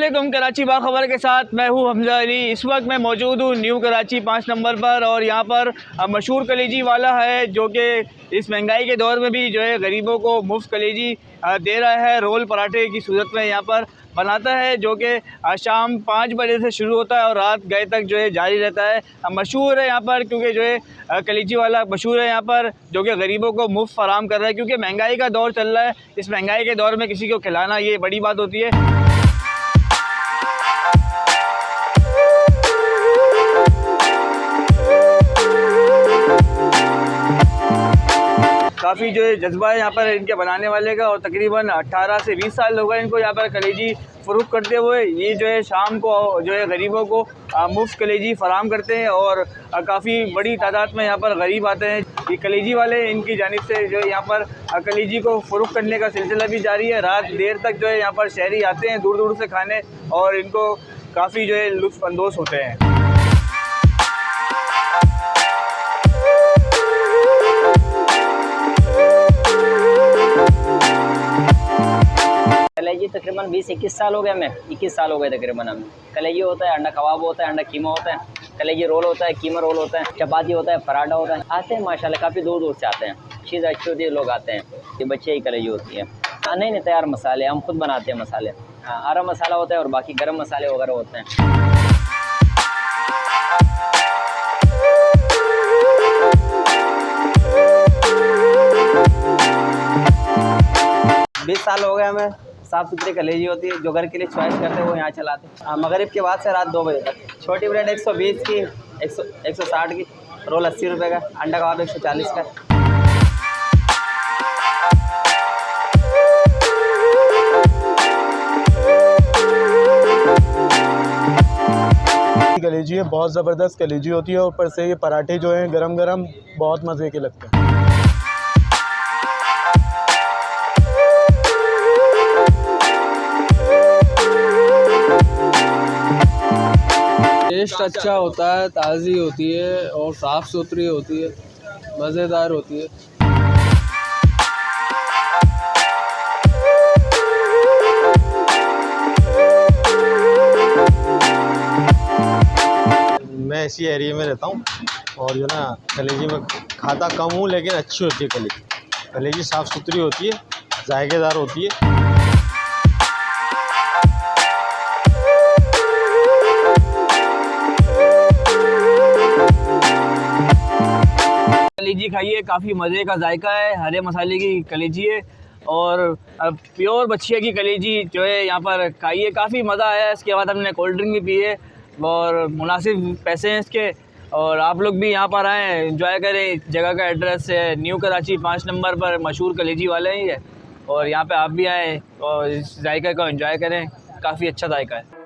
अस्सलामुअलैकुम। कराची बाखबर के साथ मैं हूँ हमजा अली। इस वक्त मैं मौजूद हूँ न्यू कराची 5 नंबर पर, और यहाँ पर मशहूर कलेजी वाला है जो कि इस महंगाई के दौर में भी जो है गरीबों को मुफ्त कलेजी दे रहा है। रोल पराठे की सूरत में यहाँ पर बनाता है, जो कि शाम 5 बजे से शुरू होता है और रात गए तक जो है जारी रहता है। मशहूर है यहाँ पर क्योंकि जो है कलेजी वाला मशहूर है यहाँ पर, जो कि गरीबों को मुफ्त फराम कर रहा है, क्योंकि महंगाई का दौर चल रहा है। इस महंगाई के दौर में किसी को खिलाना ये बड़ी बात होती है। काफ़ी जो है जज्बा है यहाँ पर इनके बनाने वाले का, और तकरीबन 18 से 20 साल हो गए इनको यहाँ पर कलेजी फ़रोख्त करते हुए। ये जो है शाम को जो है गरीबों को मुफ्त कलेजी फ़राम करते हैं, और काफ़ी बड़ी तादाद में यहाँ पर गरीब आते हैं। ये कलेजी वाले इनकी जानिब से जो है यहाँ पर कलेजी को फ़रोख्त करने का सिलसिला भी जारी है। रात देर तक जो है यहाँ पर शहरी आते हैं दूर दूर से खाने, और इनको काफ़ी जो है लुत्फ़अंदोज़ होते हैं। कलेजी तकरीबन 20-21 साल हो गए हमें, 21 साल हो गए तकरीबन हमें। कलेजी होता है, अंडा कबाब होता है, अंडा कीमा होता है, कलेजी रोल होता है, कीमा रोल होता है, चपाती होता है, पराठा होता है। आते हैं माशाल्लाह, काफ़ी दूर दूर से आते हैं। चीज़ अच्छी होती है, लोग आते हैं। ये बच्चे ही कलेजी होती है। नहीं नहीं, तैयार मसाले हम खुद बनाते हैं। मसाले आरा मसाला होता है और बाकी गर्म मसाले वगैरह होते हैं। बीस साल हो गए हमें। साफ़ सुथरी कलेजी होती है, जो घर के लिए चॉइस करते हैं वो यहाँ चलाते हैं। मगरिब के बाद से रात 2 बजे तक। छोटी ब्रेड 120 की, 160 की, रोल 80 रुपये का, अंडा कबाब 140 का। कलेजी है, बहुत ज़बरदस्त कलेजी होती है। ऊपर से ये पराठे जो हैं गरम गरम बहुत मज़े के लगते हैं। टेस्ट अच्छा होता है, ताज़ी होती है और साफ़ सुथरी होती है, मज़ेदार होती है। मैं इसी एरिया में रहता हूँ, और जो ना कलेजी में खाता कम हूँ, लेकिन अच्छी होती है कलेजी। कलेजी साफ़ सुथरी होती है, जायकेदार होती है। कलेजी खाइए, काफ़ी मज़े का जायका है। हरे मसाले की कलेजी है, और प्योर बछिया की कलेजी जो है यहाँ पर खाइए, काफ़ी मज़ा आया। इसके बाद हमने कोल्ड ड्रिंक भी पी है, और मुनासिब पैसे हैं इसके। और आप लोग भी यहाँ पर आएँ, एंजॉय करें। जगह का एड्रेस है न्यू कराची 5 नंबर पर, मशहूर कलेजी वाले ही है। और यहाँ पे आप भी आएँ और इस जायका को एंजॉय करें, काफ़ी अच्छा जायका है।